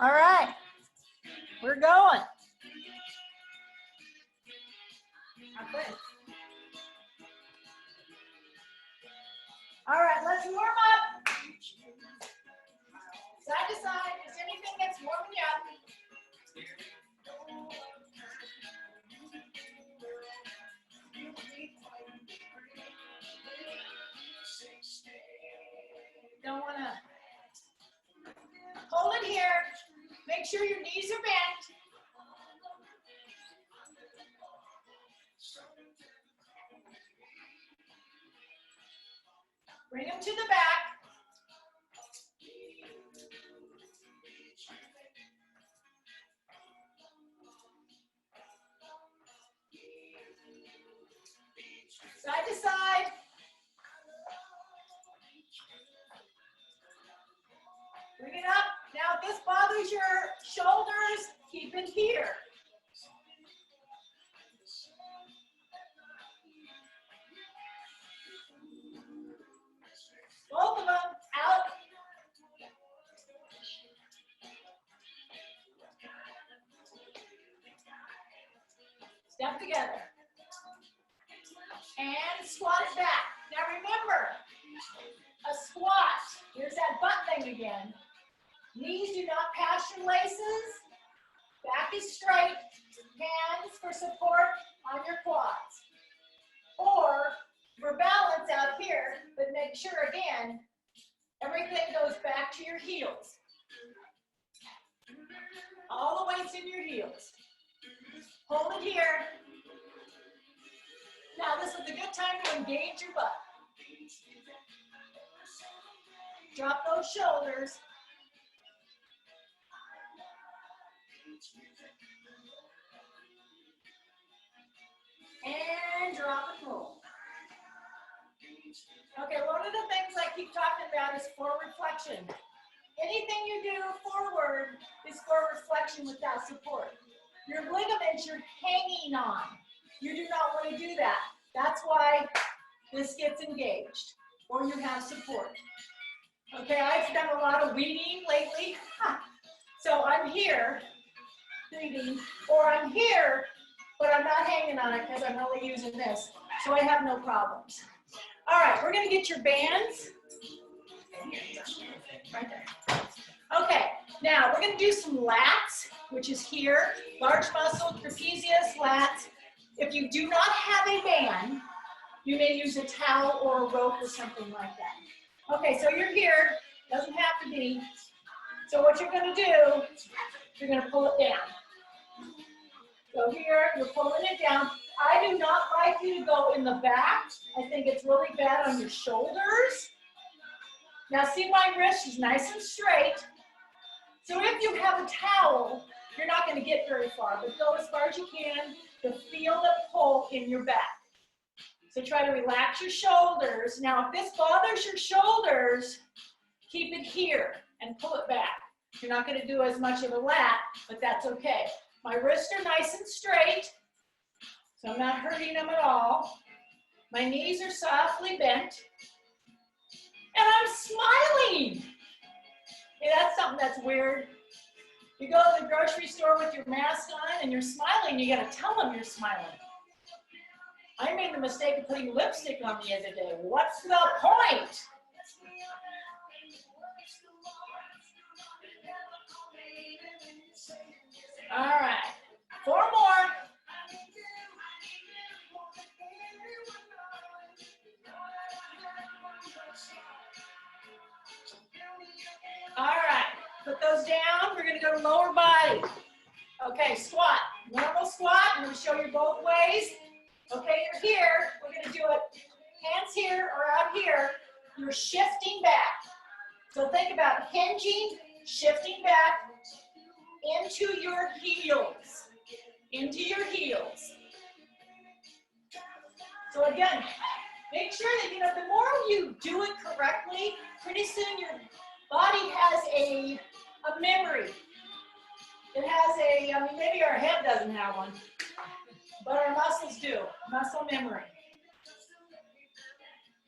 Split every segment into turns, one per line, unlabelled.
All right, we're going. All right, let's warm up. Side to side, is anything that's warming you up? Don't want to hold it here. Make sure your knees are bent. Bring them to the back. Side to side. Bring it up. Now, if this bothers your shoulders, keep it here. Both of them out. Step together. And squat it back. Now remember, a squat, here's that butt thing again. Knees do not pass your laces. Back is straight. Hands for support on your quads. Or for balance out here, but make sure again, everything goes back to your heels. All the weight's in your heels. Hold it here. Now this is a good time to engage your butt. Drop those shoulders. And drop and roll. Okay, one of the things I keep talking about is forward flexion. Anything you do forward is forward flexion without support. Your ligaments you're hanging on. You do not want to do that. That's why this gets engaged, or you have support. Okay, I've done a lot of weeding lately. So I'm here, weeding, or I'm here, but I'm not hanging on it because I'm only using this. So I have no problems. All right, we're gonna get your bands. Right there. Okay, now we're gonna do some lats, which is here. Large muscle, trapezius, lats. If you do not have a band, you may use a towel or a rope or something like that. Okay, so you're here, doesn't have to be. So what you're gonna do, you're gonna pull it down. So here, you're pulling it down. I do not like you to go in the back. I think it's really bad on your shoulders. Now see my wrist is nice and straight. So if you have a towel, you're not gonna get very far, but go as far as you can to feel the pull in your back. So try to relax your shoulders. Now if this bothers your shoulders, keep it here and pull it back. You're not gonna do as much of a lat, but that's okay. My wrists are nice and straight, so I'm not hurting them at all. My knees are softly bent, and I'm smiling. Hey, that's something that's weird. You go to the grocery store with your mask on and you're smiling, you gotta tell them you're smiling. I made the mistake of putting lipstick on the other day. What's the point? All right, 4 more. All right, put those down. We're gonna go to lower body. Okay, squat, normal squat. I'm gonna show you both ways. Okay, you're here. We're gonna do it hands here or out here. You're shifting back. So think about hinging, shifting back into your heels. Into your heels. So again, make sure that, you know, the more you do it correctly, pretty soon your body has a memory. It has a, I mean, maybe our head doesn't have one, but our muscles do, muscle memory.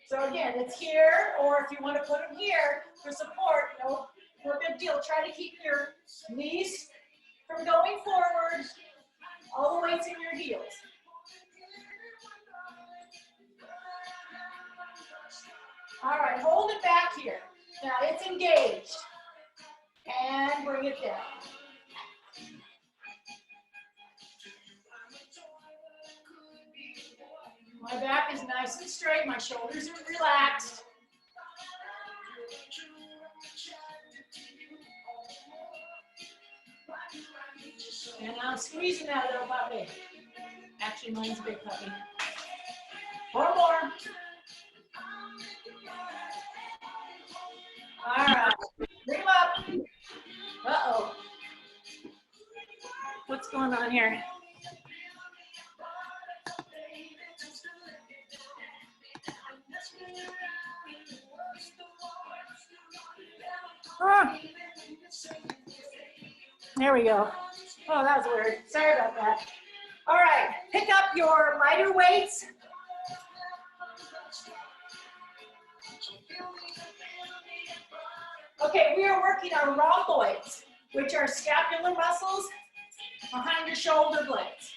So again, it's here, or if you want to put them here for support, No big deal. Try to keep your knees from going forward. All the weight's in your heels. All right, hold it back here. Now it's engaged. And bring it down. My back is nice and straight. My shoulders are relaxed. And I'm squeezing that little puppy. Actually, mine's a big puppy. One more. All right. Bring them up. Uh-oh. What's going on here? Oh. There we go. Oh, that was weird. Sorry about that. All right, pick up your lighter weights. Okay, we are working on rhomboids, which are scapular muscles behind your shoulder blades.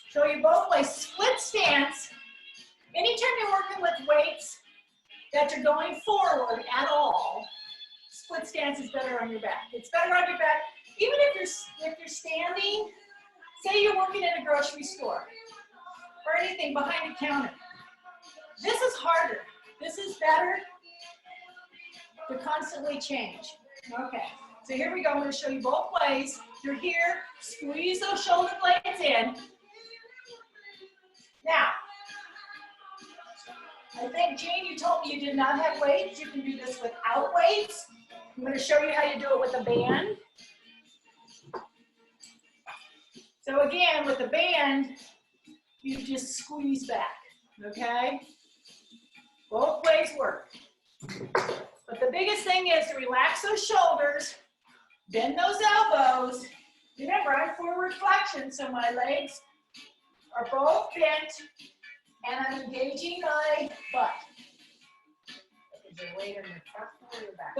Show you both ways. Split stance. Anytime you're working with weights that you're going forward at all, split stance is better on your back. It's better on your back, even if you're standing. Say you're working in a grocery store or anything behind the counter. This is harder. This is better to constantly change. Okay, so here we go. I'm going to show you both ways. You're here, squeeze those shoulder blades in. Now, I think, Jane, you told me you did not have weights. You can do this without weights. I'm going to show you how you do it with a band. So again, with the band, you just squeeze back, okay? Both ways work. But the biggest thing is to relax those shoulders, bend those elbows. Remember, I'm forward flexion, so my legs are both bent, and I'm engaging my butt. Is there weight in your front or your back?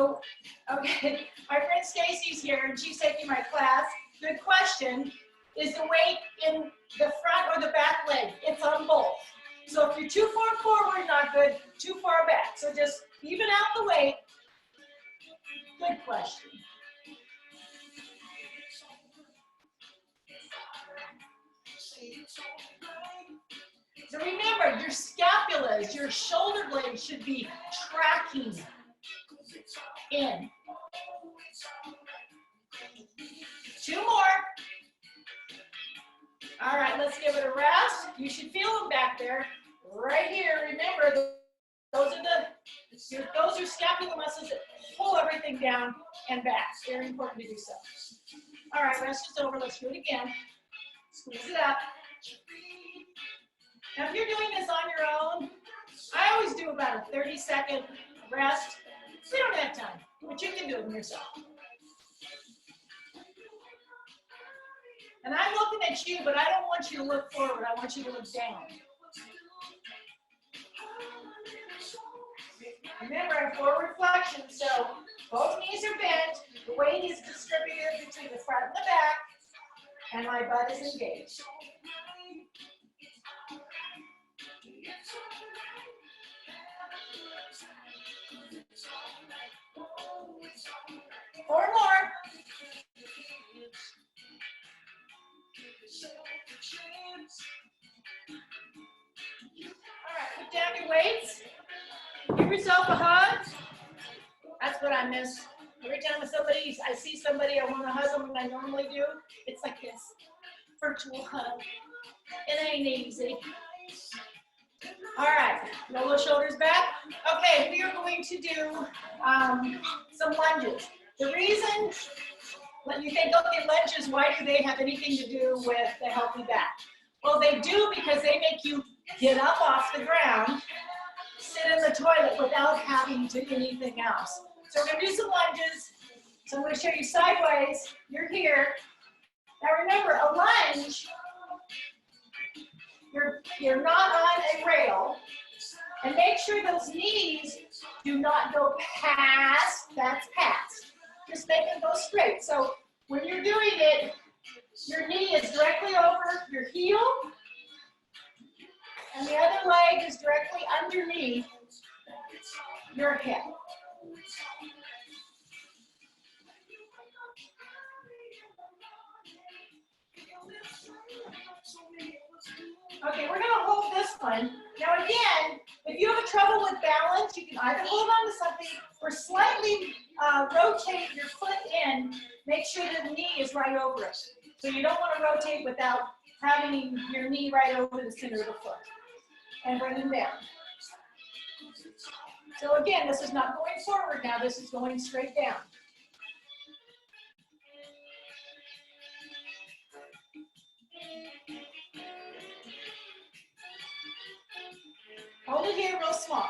Okay, my friend Stacy's here, and she's taking my class. Good question. Is the weight in the front or the back leg? It's on both. So if you're too far forward, not good. Too far back. So just even out the weight. Good question. So remember, your scapulas, your shoulder blades should be tracking in. 2 more. All right, let's give it a rest. You should feel them back there. Right here, remember, those are scapular muscles that pull everything down and back. Very important to do so. All right, rest is over. Let's do it again. Squeeze it up. Now, if you're doing this on your own, I always do about a 30-second rest. We don't have time, but you can do it yourself. And I'm looking at you, but I don't want you to look forward. I want you to look down. Remember, I'm forward flexion, so both knees are bent. The weight is distributed between the front and the back, and my butt is engaged. Four more. All right, put down your weights. Give yourself a hug. That's what I miss. Every time I see somebody, I want to hug them, and I normally do. It's like this virtual hug. It ain't easy. All right, roll those shoulders back. Okay, we are going to do some lunges. The reason when you think, okay, lunges, why do they have anything to do with the healthy back? Well, they do because they make you get up off the ground, sit in the toilet without having to do anything else. So we're going to do some lunges. So I'm going to show you sideways. You're here. Now remember, a lunge, you're not on a rail. And make sure those knees do not go past, that's past. just make it go straight. So when you're doing it, your knee is directly over your heel, and the other leg is directly underneath your hip. Okay, we're gonna hold this one. Now again, if you have trouble with balance, you can either hold on to something or slightly rotate your foot in. Make sure the knee is right over it. So you don't want to rotate without having your knee right over the center of the foot. And bring them down. So again, this is not going forward now, this is going straight down. Hold it here real small.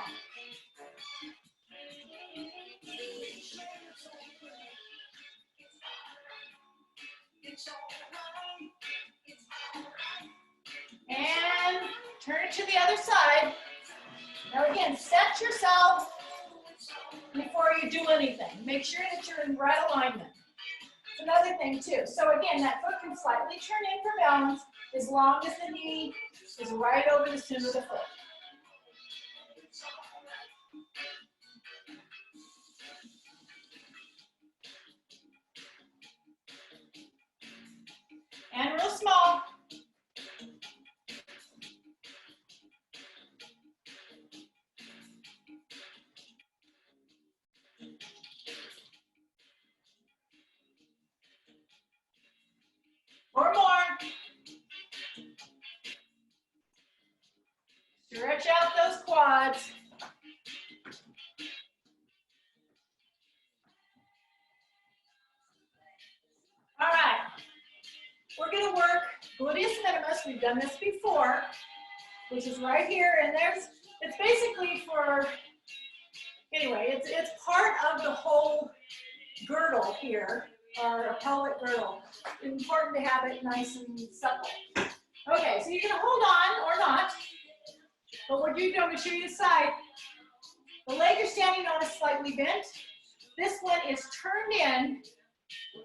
And turn it to the other side. Now again, set yourself before you do anything. Make sure that you're in right alignment. It's another thing too. So again, that foot can slightly turn in for balance as long as the knee is right over the center of the foot. And real small. Or more. Stretch out those quads. All right. We're going to work gluteus minimus. We've done this before, which is right here. And it's basically for, anyway, it's part of the whole girdle here, or a pelvic girdle. It's important to have it nice and supple. Okay, so you can hold on or not. But what you're doing, to show you the side, the leg you're standing on is slightly bent. This one is turned in.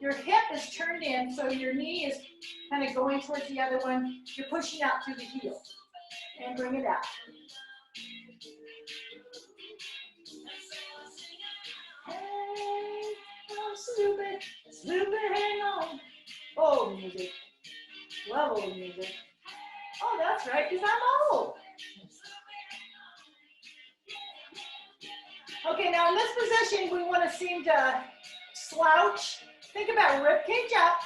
Your hip is turned in, so your knee is kind of going towards the other one. You're pushing out through the heel. And bring it out. Hey, I'm stupid, hang on. Old music. Love old music. Oh, that's right, because I'm old. Okay, now in this position, we want to seem to slouch. Think about rib cage up,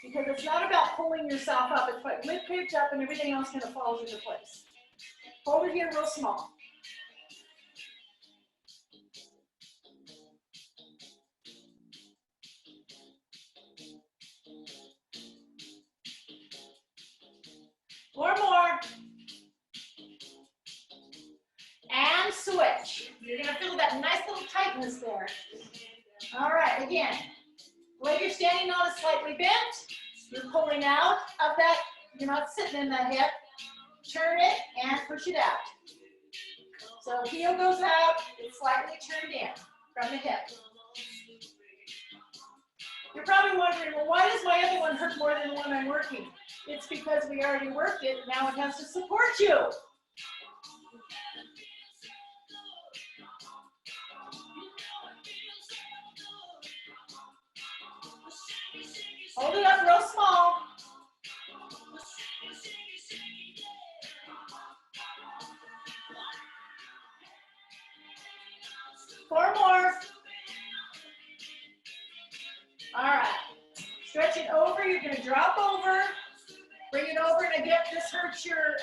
because it's not about pulling yourself up. It's like rib cage up and everything else kind of falls into place. Hold it here real small. Four more. And switch. You're going to feel that nice little tightness there. All right, again. The leg you're standing on is slightly bent. You're pulling out of that. You're not sitting in that hip. Turn it and push it out. So heel goes out. It's slightly turned in from the hip. You're probably wondering, well, why does my other one hurt more than the one I'm working? It's because we already worked it, and now it has to support you. Hold it up real small. Four more. All right. Stretch it over. You're going to drop over. Bring it over. And again, this hurts your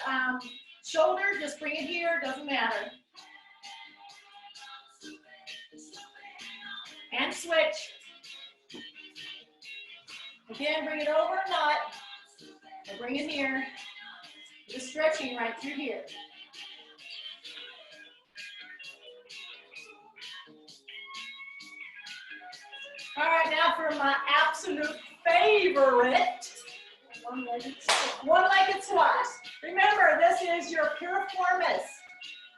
shoulder. Just bring it here. Doesn't matter. And switch. Again, bring it over or not. And bring it here. Just stretching right through here. All right, now for my absolute favorite one-legged squats. Remember, this is your piriformis.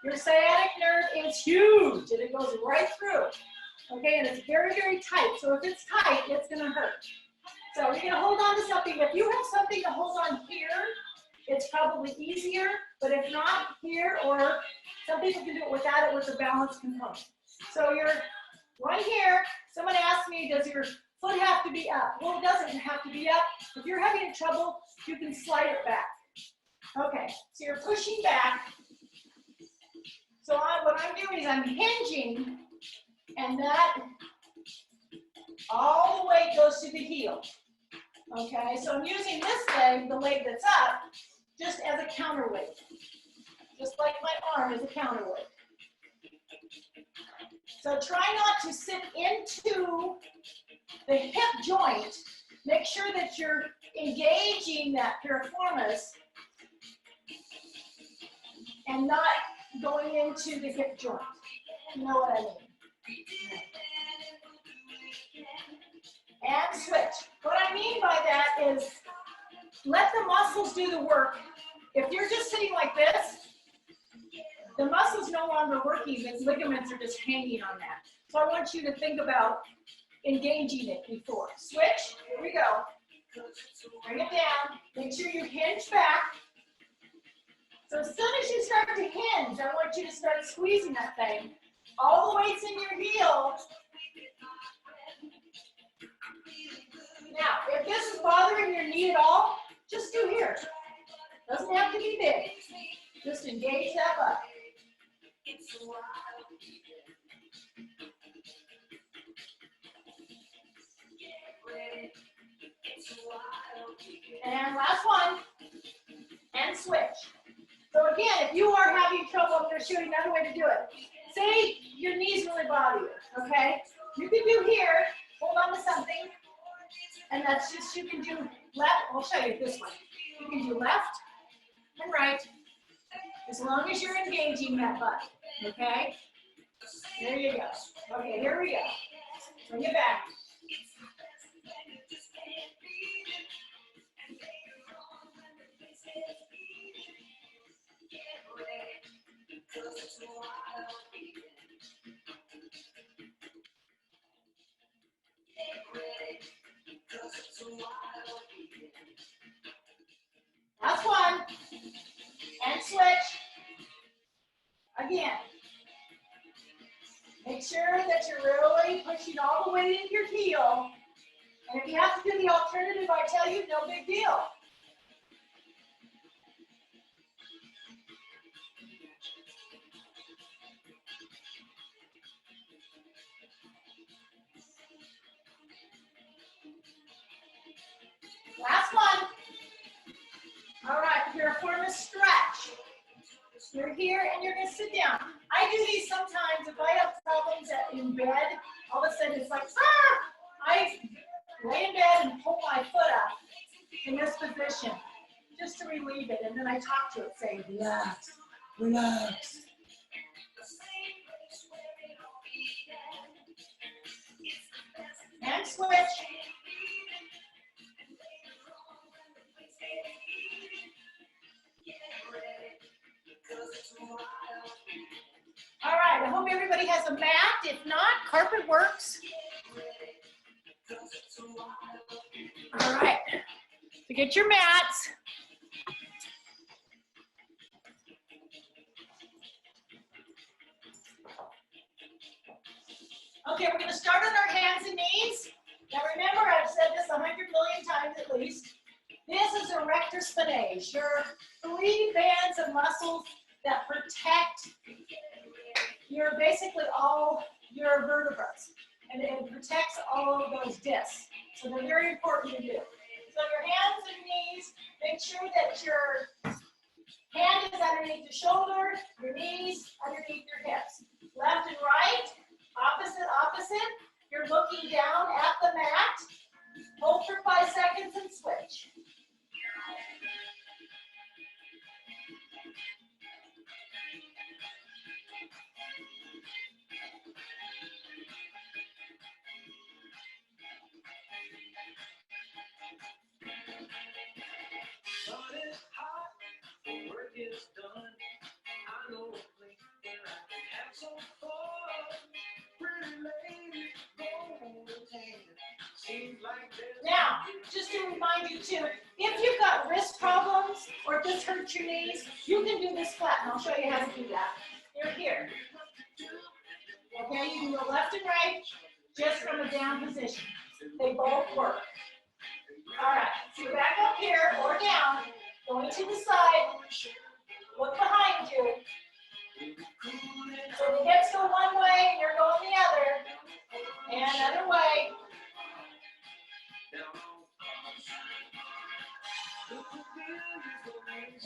Your sciatic nerve is huge, and it goes right through. Okay, and it's very, very tight. So if it's tight, it's gonna hurt. So you're gonna hold on to something. If you have something to hold on here, it's probably easier, but if not, here, or some people can do it without it with a balance component. So you're right here. Someone asked me, does your foot have to be up? Well, it doesn't have to be up. If you're having trouble, you can slide it back. Okay, so you're pushing back. So what I'm doing is I'm hinging, and that all the weight goes to the heel. Okay, so I'm using this leg, the leg that's up, just as a counterweight. Just like my arm is a counterweight. So try not to sit into the hip joint. Make sure that you're engaging that piriformis and not going into the hip joint. You know what I mean? And switch. What I mean by that is let the muscles do the work. If you're just sitting like this, the muscle's no longer working, the ligaments are just hanging on that. So I want you to think about engaging it before. Switch, here we go. Bring it down, make sure you hinge back. So as soon as you start to hinge, I want you to start squeezing that thing. All the weight's in your heel. Now, if this is bothering your knee at all, just do here. Doesn't have to be big. Just engage that butt. And last one. And switch. So again, if you are having trouble, I'm going to show you another way to do it. Say your knees really bother you, okay? You can do here, hold on to something, and that's just, you can do left, I'll show you this one. You can do left and right, as long as you're engaging that butt, okay? There you go. Okay, here we go. Bring it back. Last one. And switch. Again. Make sure that you're really pushing all the weight into your heel. And if you have to do the alternative, I tell you, no big deal. Last one. All right, piriformis stretch. You're here and you're gonna sit down. I do these sometimes if I have problems in bed. All of a sudden it's like, I lay in bed and pull my foot up in this position just to relieve it. And then I talk to it saying, relax, relax. And switch. All right, I hope everybody has a mat. If not, carpet works. All right, so get your mats. Okay, we're gonna start on our hands and knees. Now remember, I've said this 100 million times at least. This is erector spinae. Your 3 bands of muscles that protect your basically all your vertebrae, and it protects all of those discs. So they're very important to do. So your hands and knees, make sure that your hand is underneath the shoulder, your knees underneath your hips. Left and right, opposite, opposite. You're looking down at the mat. Hold for 5 seconds and switch.
Work is done. I know a place where I can have some fun. Pretty lady,
Now, just to remind you too, if you've got wrist problems or if this hurts your knees, you can do this flat, and I'll show you how to do that. You're here. Okay, you can go left and right, just from a down position. They both work. All right, so you're back up here or down, going to the side, look behind you. So the hips go one way and you're going the other, and another way.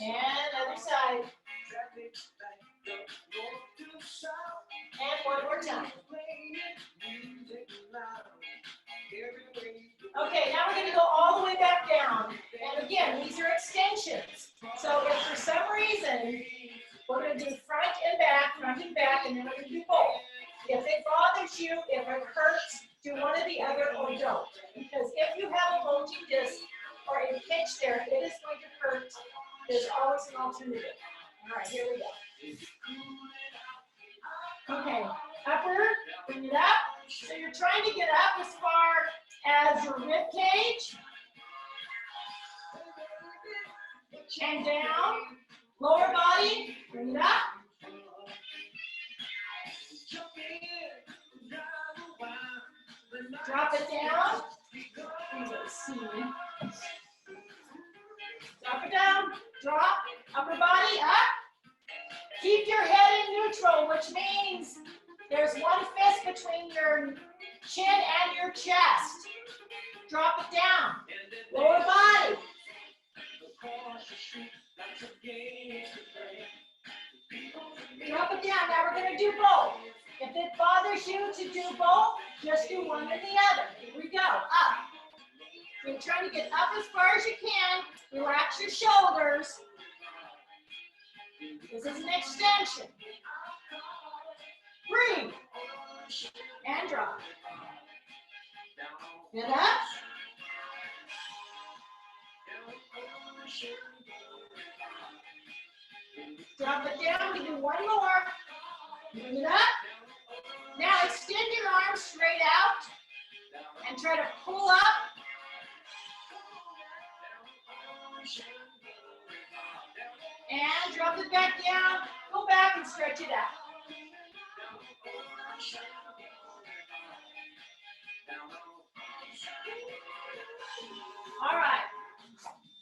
And other side. And one more time. Okay, now we're going to go all the way back down. And again, these are extensions. So if for some reason, we're going to do front and back, and then we're going to do both. If it bothers you, if it hurts, do one or the other or don't. Because if you have a bulging disc or a pinch there, it is going to hurt. There's always an alternative. All right, here we go. Okay, upper, bring it up. So you're trying to get up as far as your rib cage. And down. Lower body, bring it up. Drop it down. Drop it down. Drop. Upper body up. Keep your head in neutral, which means there's one fist between your chin and your chest. Drop it down. Lower body. Drop it down. Now we're going to do both. If it bothers you to do both, just do one or the other. Here we go. Up. You're trying to get up as far as you can. Relax your shoulders. This is an extension. Breathe. And drop. Get up. Drop it down. We do one more. Bring it up. Now extend your arms straight out and try to pull up. And drop it back down. Go back and stretch it out. All right.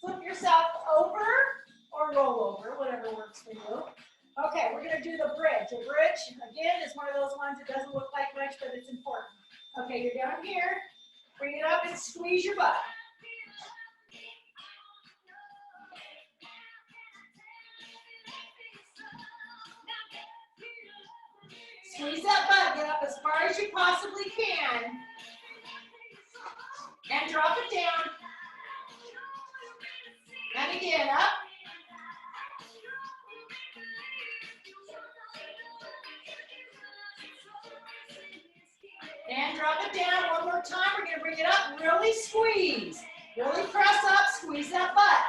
Flip yourself over or roll over, whatever works for you. Okay, we're going to do the bridge. The bridge, again, is one of those ones that doesn't look like much, but it's important. Okay, you're down here. Bring it up and squeeze your butt. Squeeze that butt. Get up as far as you possibly can. And drop it down. And again, up. And drop it down one more time. We're going to bring it up. Really squeeze. Really press up. Squeeze that butt.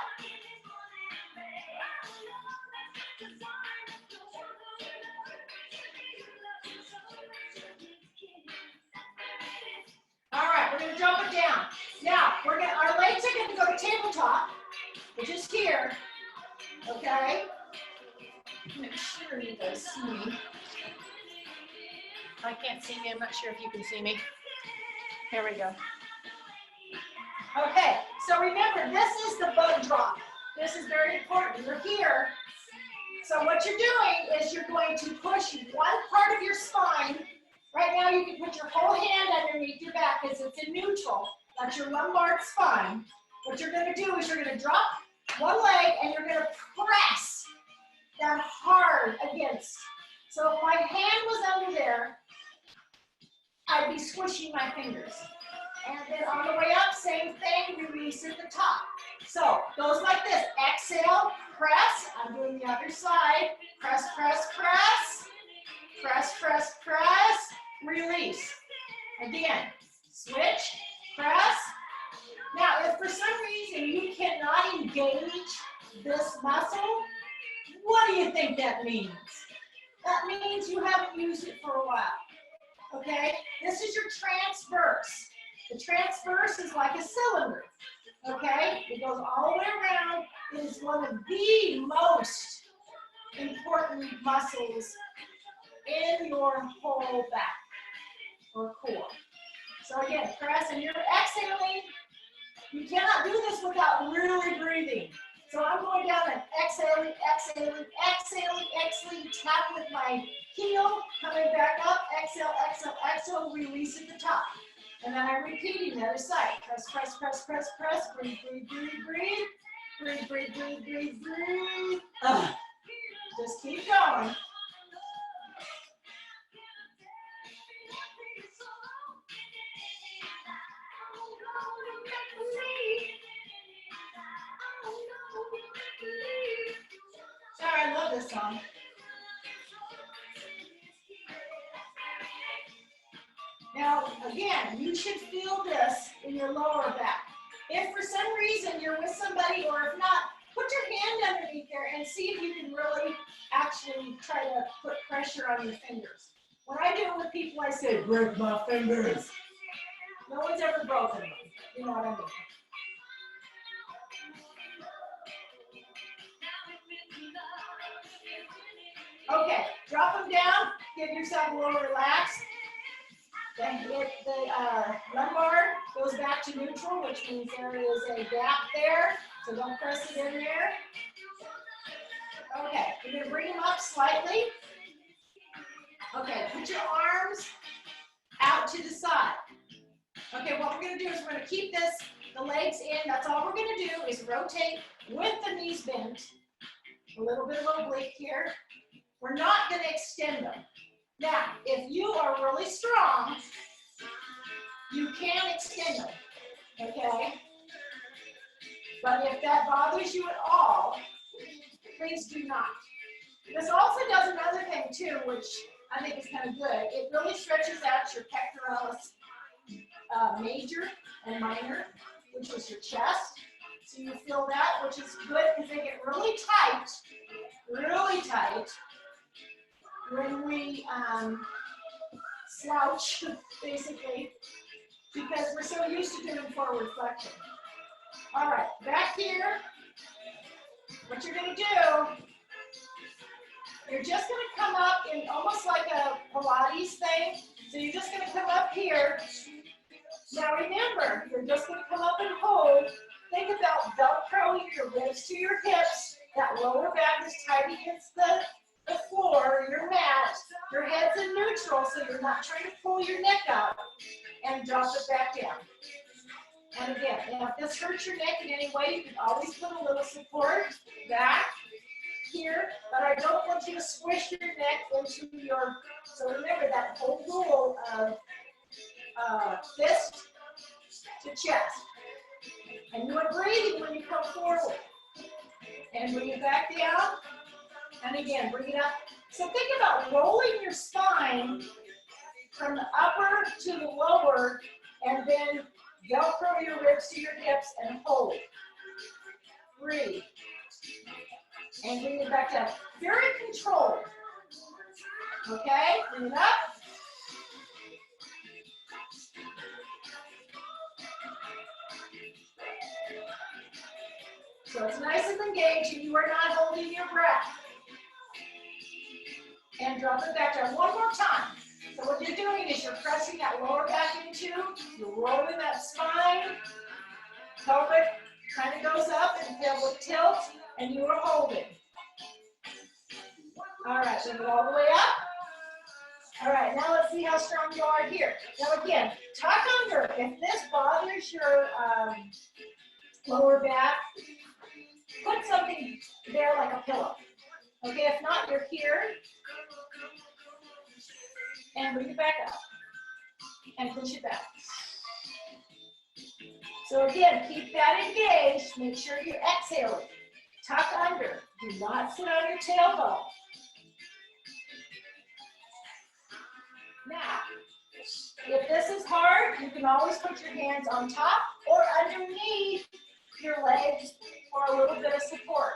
All right, we're going to drop it down. Now, our legs are going to go to tabletop, which is here. Okay? Make sure you guys see me. I can't see me. I'm not sure if you can see me. Here we go. Okay, so remember, this is the bug drop. This is very important. You're here. So what you're doing is you're going to push one part of your spine. Right now, you can put your whole hand underneath your back because it's in neutral. That's your lumbar spine. What you're going to do is you're going to drop one leg and you're going to press that hard against. So if my hand was under there, I'd be squishing my fingers. And then on the way up, same thing, release at the top. So goes like this. Exhale, press. I'm doing the other side. Press, press, press. Press, press, press. Release. Again, switch, press. Now, if for some reason you cannot engage this muscle, what do you think that means? That means you haven't used it for a while. Okay? This is your transverse. The transverse is like a cylinder, okay? It goes all the way around. It is one of the most important muscles in your whole back or core. So again, press, and you're exhaling. You cannot do this without really breathing. So I'm going down and exhaling, exhaling, exhaling, exhaling, tap with my heel, coming back up, exhale, exhale, exhale, release at the top. And then I'm repeating the other side. Press, press, press, press, press, breathe, breathe, breathe, breathe, breathe, breathe, breathe, breathe, breathe. Just keep going. Sorry, I love this song. Now, again, you should feel this in your lower back. If for some reason you're with somebody, or if not, put your hand underneath there and see if you can really actually try to put pressure on your fingers. When I do it with people, I say, break my fingers. No one's ever broken them. You know what I mean? Okay, drop them down. Give yourself a little relax. Then the lumbar goes back to neutral, which means there is a gap there. So don't press it in there. Okay, you're going to bring them up slightly. Okay, put your arms out to the side. Okay, what we're going to do is we're going to keep the legs in. That's all we're going to do is rotate with the knees bent. A little bit of oblique here. We're not going to extend them. Now, if you are really strong, you can extend them, okay? But if that bothers you at all, please do not. This also does another thing too, which I think is kind of good. It really stretches out your pectoralis major and minor, which is your chest. So you feel that, which is good because they get really tight when we slouch, basically, because we're so used to doing forward flexion. All right, back here, what you're going to do, you're just going to come up in almost like a Pilates thing. So you're just going to come up here. Now remember, you're just going to come up and hold. Think about Velcroing your ribs to your hips. That lower back is tight against the floor, your mat. Your head's in neutral, so you're not trying to pull your neck out. And drop it back down. And again, if this hurts your neck in any way, you can always put a little support back here, but I don't want you to squish your neck into your, so remember that whole rule of fist to chest. And you are breathing when you come forward. And bring it back down. And again, bring it up. So think about rolling your spine from the upper to the lower, and then Velcro your ribs to your hips and hold. Breathe. And bring it back down. Very controlled. Okay, bring it up. So it's nice and engaged, and you are not holding your breath. And drop it back down one more time. So what you're doing is you're pressing that lower back into, you're rolling that spine, pelvic kind of goes up and pelvic tilt, and you are holding. All right, bring it all the way up. All right, now let's see how strong you are here. Now again, tuck under. If this bothers your lower back, put something there like a pillow. Okay, if not, you're here. And bring it back up. And push it back. So again, keep that engaged. Make sure you're exhaling. Tuck under. Do not sit on your tailbone. Now, if this is hard, you can always put your hands on top or underneath your legs for a little bit of support.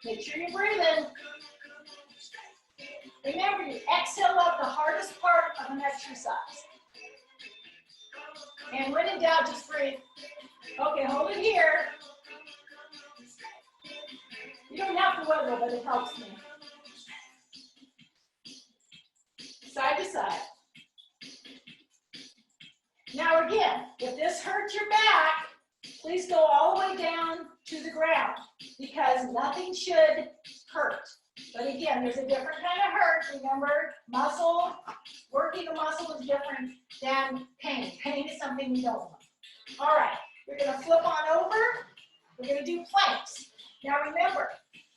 Make sure you're breathing. Remember, you exhale out the hardest part of an exercise. And when in doubt, just breathe. Okay, hold it here. You don't have to wiggle, but it helps me. Side to side. Now again, if this hurts your back, please go all the way down to the ground because nothing should hurt. But again, there's a different kind of hurt. Remember, muscle, working the muscle is different than pain. Pain is something we don't want. All right, we're going to flip on over. We're going to do planks. Now remember,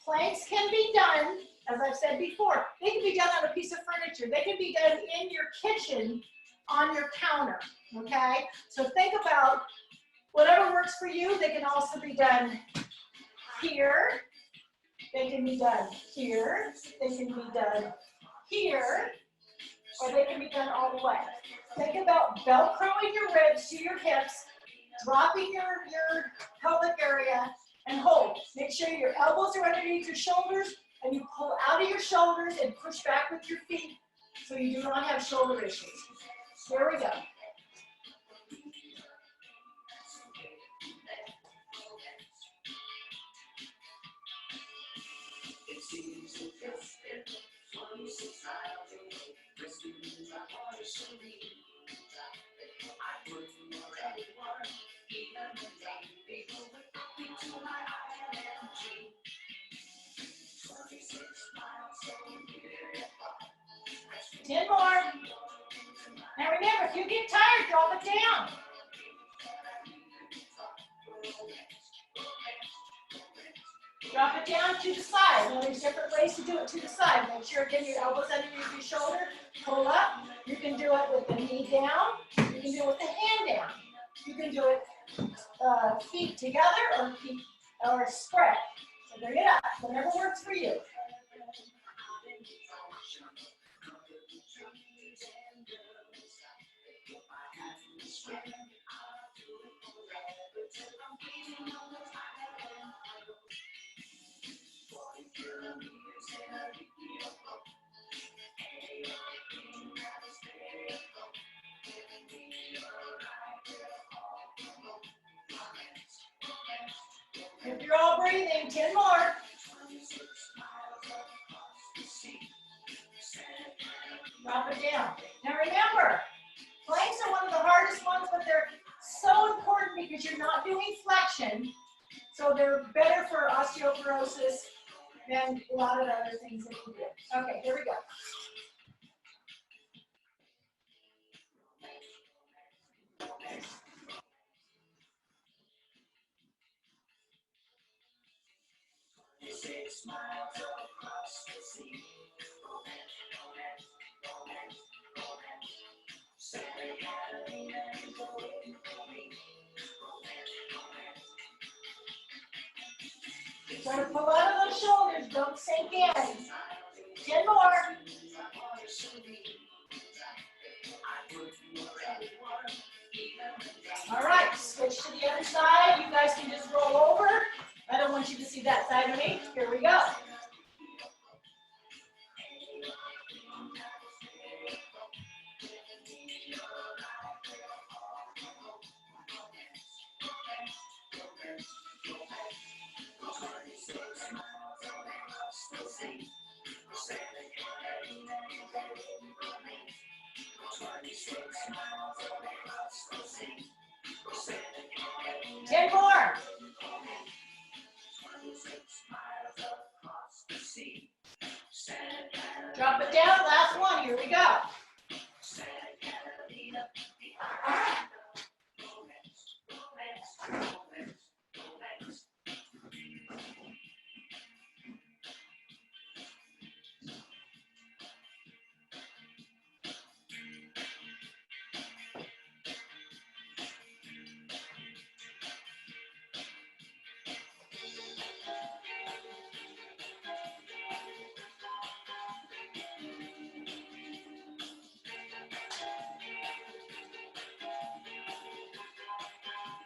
planks can be done, as I've said before, they can be done on a piece of furniture. They can be done in your kitchen on your counter, okay? So think about whatever works for you. They can also be done here. They can be done here. They can be done here. Or they can be done all the way. Think about Velcroing your ribs to your hips, dropping your pelvic area, and hold. Make sure your elbows are underneath your shoulders, and you pull out of your shoulders and push back with your feet so you do not have shoulder issues. Here we go. Ten more. Now remember, if you get tired, drop it down. Drop it down to the side. Now there's different ways to do it to the side. Make sure again your elbows underneath your shoulder. Pull up. You can do it with the knee down. You can do it with the hand down. You can do it feet together or spread. So bring it up. Whatever works for you. If you're all breathing, 10 more. Drop it down. Now remember, planks are one of the hardest ones, but they're so important because you're not doing flexion. So they're better for osteoporosis than a lot of other things that you do. Okay, here we go. Try to pull out of those shoulders, don't sink in. 10 more. All right, switch to the other side. You guys can just roll over. I don't want you to see that side of me. Here we go. Ten more. Drop it down, last one, here we go.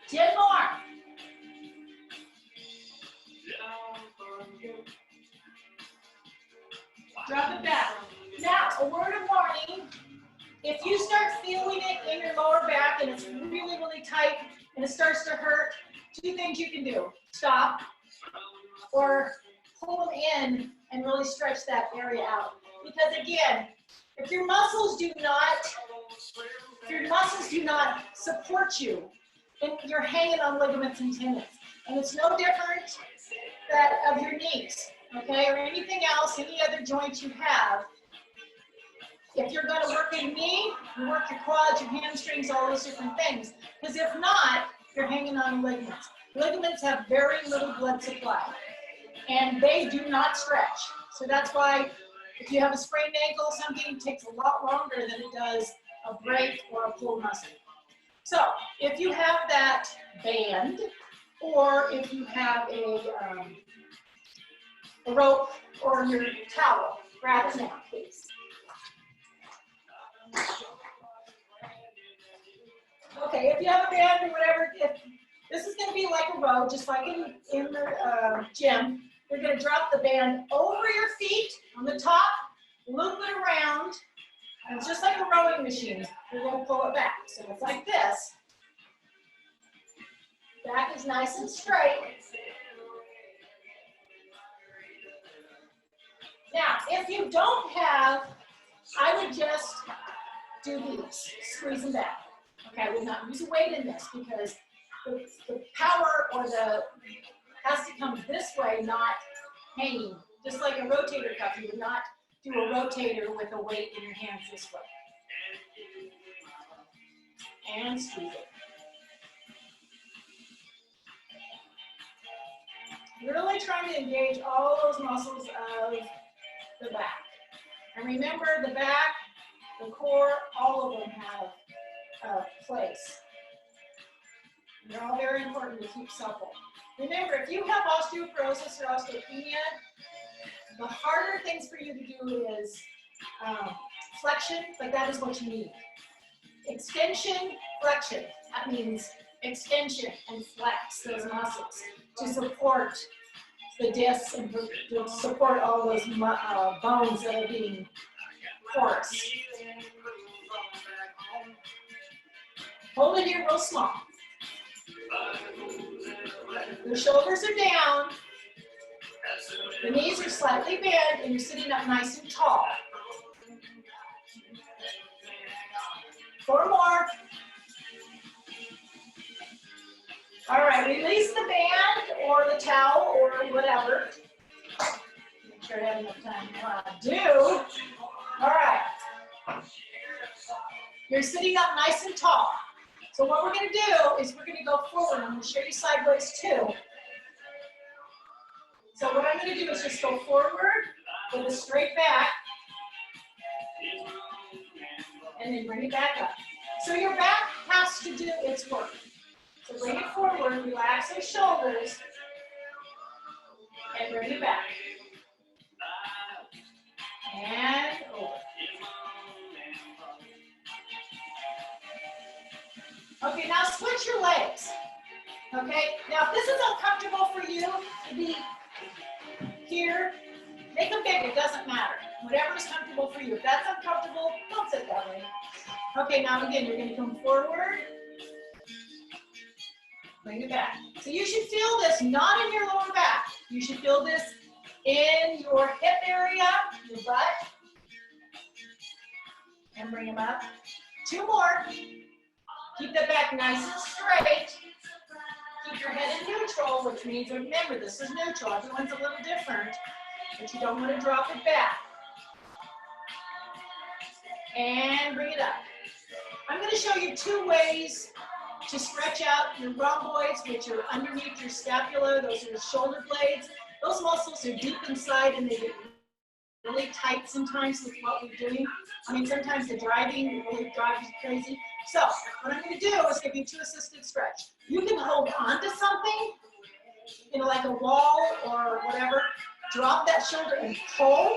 Ten more. Drop it back. Now, a word of warning. If you start feeling it in your lower back and it's really, really tight and it starts to hurt, two things you can do. Stop or pull them in and really stretch that area out. Because again, if your muscles do not support you, then you're hanging on ligaments and tendons. And it's no different that of your knees, okay, or anything else, any other joints you have. If you're going to work your knee, you work your quads, your hamstrings, all those different things. Because if not, you're hanging on ligaments. Ligaments have very little blood supply, and they do not stretch. So that's why if you have a sprained ankle, something takes a lot longer than it does a break or a pull muscle. So if you have that band, or if you have a rope or your towel, grab it now, please. Okay, if you have a band or whatever, this is going to be like a row, just like in the gym. You're going to drop the band over your feet on the top, loop it around, and it's just like a rowing machine. You're going to pull it back. So it's like this. Back is nice and straight. Now, if you don't have, I would just do these, squeeze them back. Okay, I would not use a weight in this because the power or the has to come this way, not hanging. Just like a rotator cuff, you would not do a rotator with a weight in your hands this way. And squeeze it. Really trying to engage all those muscles of the back. And remember, the back, the core, all of them have a place. They're all very important to keep supple. Remember, if you have osteoporosis or osteopenia, the harder things for you to do is flexion, but that is what you need. Extension, flexion. That means extension and flex those muscles to support the discs and to support all those bones that are being porous. Hold it here real small. The shoulders are down. The knees are slightly bent, and you're sitting up nice and tall. 4 more. All right, release the band or the towel or whatever. Make sure I have enough time to do. All right. You're sitting up nice and tall. So what we're going to do is we're going to go forward. I'm going to show you sideways too. So what I'm going to do is just go forward with a straight back. And then bring it back up. So your back has to do its work. So bring it forward, relax those shoulders, and bring it back. And over. Okay, now switch your legs. Okay, now if this is uncomfortable for you to be here, make them big, it doesn't matter. Whatever is comfortable for you. If that's uncomfortable, don't sit that way. Okay, now again, you're going to come forward. Bring it back. So you should feel this not in your lower back. You should feel this in your hip area, your butt. And bring them up. 2 more. Keep the back nice and straight. Keep your head in neutral, which means, remember, this is neutral. Everyone's a little different, but you don't want to drop it back. And bring it up. I'm going to show you 2 ways to stretch out your rhomboids, which are underneath your scapula. Those are your shoulder blades. Those muscles are deep inside and they get really tight sometimes with what we're doing. I mean, sometimes the driving really drives you crazy. So what I'm going to do is give you 2 assisted stretch. You can hold onto something, you know, like a wall or whatever. Drop that shoulder and pull.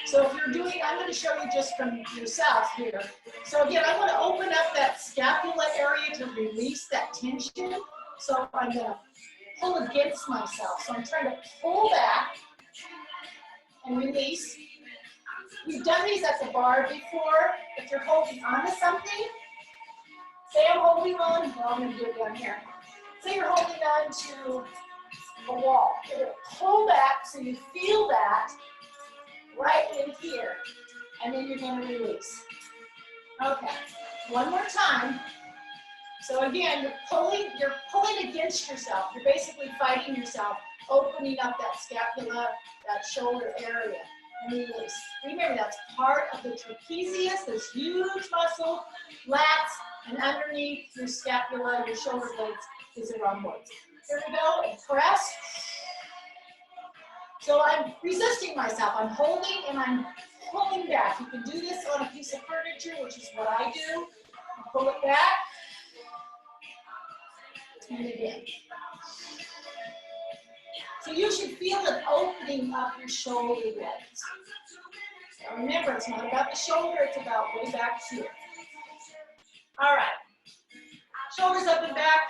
So if you're doing, I'm going to show you just from yourself here. So again, I want to open up that scapula area to release that tension. So I'm going to pull against myself. So I'm trying to pull back and release. We've done these at the bar before. If you're holding on to something, say I'm holding on, well, I'm going to do it down here. Say you're holding on to a wall. You're going to pull back so you feel that right in here. And then you're going to release. Okay, one more time. So again, you're pulling against yourself. You're basically fighting yourself, opening up that scapula, that shoulder area, and release. Remember, that's part of the trapezius, this huge muscle, lats, and underneath your scapula, your shoulder blades, is the rhomboids. Here we go, and press. So I'm resisting myself. I'm holding and I'm pulling back. You can do this on a piece of furniture, which is what I do. Pull it back. And again. So you should feel it opening up your shoulder blades. Now remember, it's not about the shoulder, it's about way back here. All right. Shoulders up and back.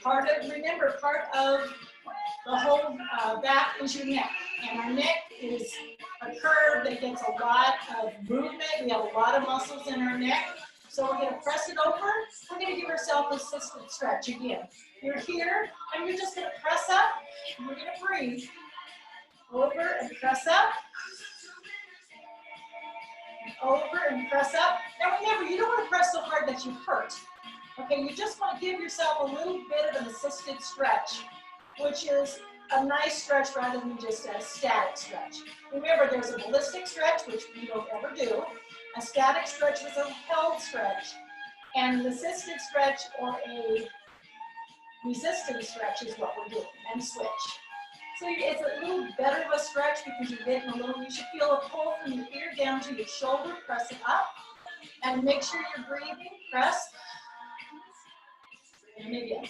Remember, part of the whole back is your neck. And our neck is a curve that gets a lot of movement. We have a lot of muscles in our neck. So we're going to press it over. We're going to give ourselves a assisted stretch again. You're here, and you're just going to press up, and we're going to breathe. Over and press up. And over and press up. Now remember, you don't want to press so hard that you hurt. Okay, you just want to give yourself a little bit of an assisted stretch, which is a nice stretch rather than just a static stretch. Remember, there's a ballistic stretch, which we don't ever do. A static stretch is a held stretch, and an assisted stretch or a resistant stretch is what we're doing, and switch. So it's a little better of a stretch because you're getting a little, you should feel a pull from your ear down to your shoulder, press it up, and make sure you're breathing, press, and again.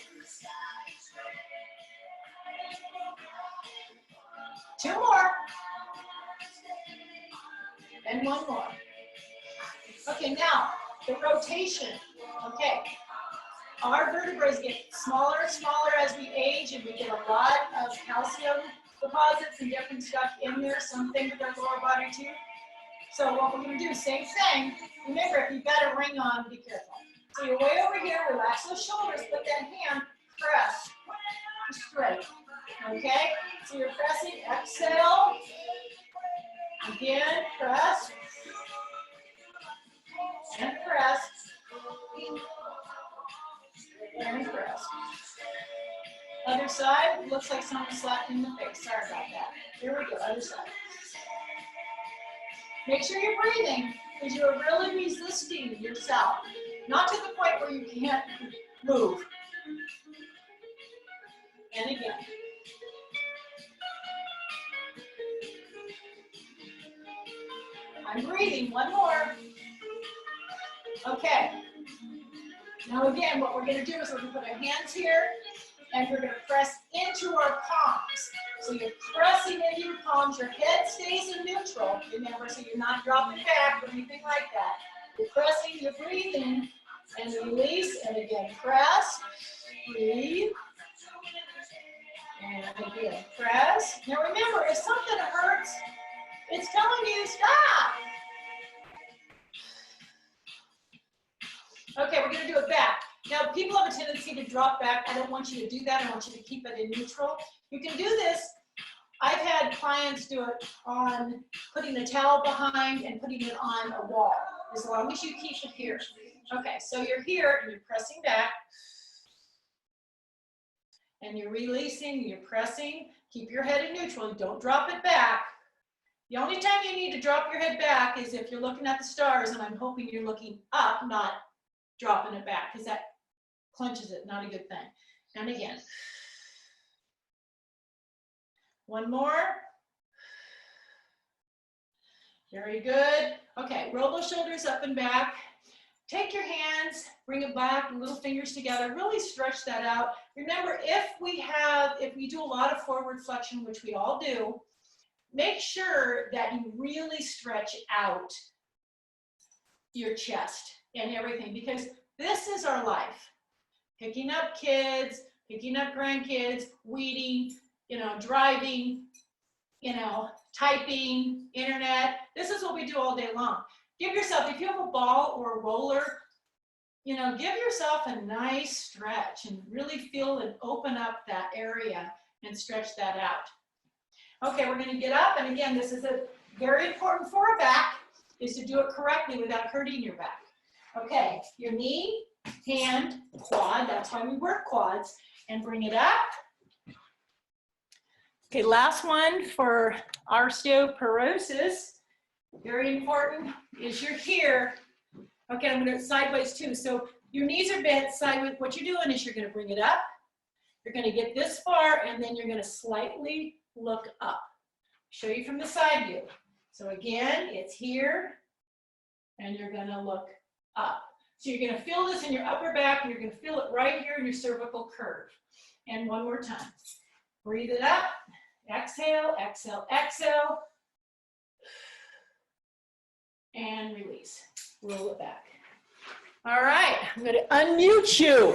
2 more, and 1 more. Okay, now, the rotation, okay. Our vertebrae get smaller and smaller as we age, and we get a lot of calcium deposits and different stuff in there, some things with our lower body too. So what we're gonna do, same thing. Remember, if you've got a ring on, be careful. So you're way over here, relax those shoulders, put that hand, press, straight, okay? So you're pressing, exhale, again, press, and press, and press. Other side, looks like someone slapped in the face. Sorry about that. Here we go, other side. Make sure you're breathing, because you're really resisting yourself. Not to the point where you can't move. And again. I'm breathing, 1 more. Okay. Now again, what we're going to do is we're going to put our hands here, and we're going to press into our palms. So you're pressing into your palms. Your head stays in neutral, remember, so you're not dropping back or anything like that. You're pressing, you're breathing, and release, and again, press, breathe, and again, press. Now remember, if something hurts, it's telling you stop. Okay, we're going to do it back. Now, people have a tendency to drop back. I don't want you to do that. I want you to keep it in neutral. You can do this. I've had clients do it on putting a towel behind and putting it on a wall, as long as you keep it here. Okay, so you're here and you're pressing back. And you're releasing, you're pressing. Keep your head in neutral. Don't drop it back. The only time you need to drop your head back is if you're looking at the stars, and I'm hoping you're looking up, not dropping it back, because that clenches it, not a good thing. And again. 1 more. Very good. Okay, roll those shoulders up and back. Take your hands, bring it back, little fingers together, really stretch that out. Remember, if we do a lot of forward flexion, which we all do, make sure that you really stretch out your chest and everything, because this is our life. Picking up kids, picking up grandkids, weeding, driving, typing, internet. This is what we do all day long. Give yourself, if you have a ball or a roller, you know, give yourself a nice stretch and really feel and open up that area and stretch that out. Okay, we're going to get up, and again, this is very important for our back, is to do it correctly without hurting your back. Okay, your knee, hand, quad, that's why we work quads, and bring it up. Okay, last one for osteoporosis, very important, is you're here. Okay, I'm going to sideways too. So your knees are bent sideways. What you're doing is you're going to bring it up. You're going to get this far, and then you're going to slightly look up. Show you from the side view. So again, it's here, and you're going to look up. So you're going to feel this in your upper back, and you're going to feel it right here in your cervical curve. And one more time. Breathe it up. Exhale, exhale, exhale. And release. Roll it back. All right, I'm going to unmute you.